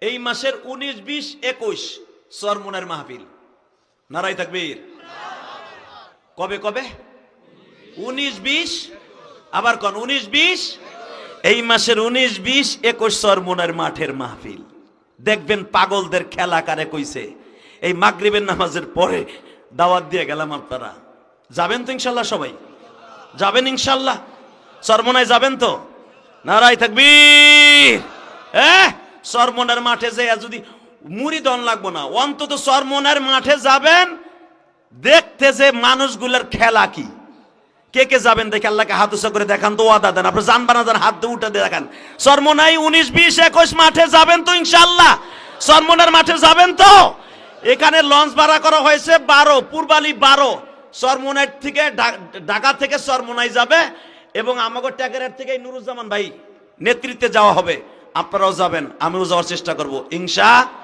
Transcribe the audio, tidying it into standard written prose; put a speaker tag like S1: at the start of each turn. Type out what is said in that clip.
S1: এই মাসের 19, 20, 21 চরমনের মাহফিল। নারায়ে তাকবীর। কবে কবে? 19, 20, আবার কোন 19, 20? এই মাসের 19, 20, 21 চরমনের মাঠের মাহফিল। দেখবেন পাগলদের খেলা কারে কইছে। এই মাগরিবের নামাজের পরে দাওয়াত দিয়ে গেলাম, আপনারা যাবেন তো ইনশাল্লাহ? সবাই যাবেন ইনশাল্লাহ? চরমনায় যাবেন তো? নারায়ে তাকবীর। চরমনের মাঠে যে যদি মুড়ি দন লাগবো না, অন্তত চরমনের মাঠে যাবেন দেখতে যে মানুষগুলোর খেলা কি। কে কে যাবেন দেখে আল্লাহকে হাত উঁচা করে দেখান তো, ওয়াদা দেন। আপনার জানবা না জান হাত দিয়ে উঠে দেখান। চরমনাই 19, 20, 21 মাঠে যাবেন তো ইনশাল্লাহ? চরমনের মাঠে যাবেন তো? এখানে লঞ্চ ভাড়া করা হয়েছে 12, পূর্বালি 12। চরমনাই থেকে ঢাকা থেকে চরমনাই যাবে এবং আমাকে ট্যাগের থেকে নুরুজ্জামান ভাই নেতৃত্বে যাওয়া হবে। আপনারাও যাবেন, আমিও যাওয়ার চেষ্টা করব ইনশাআল্লাহ।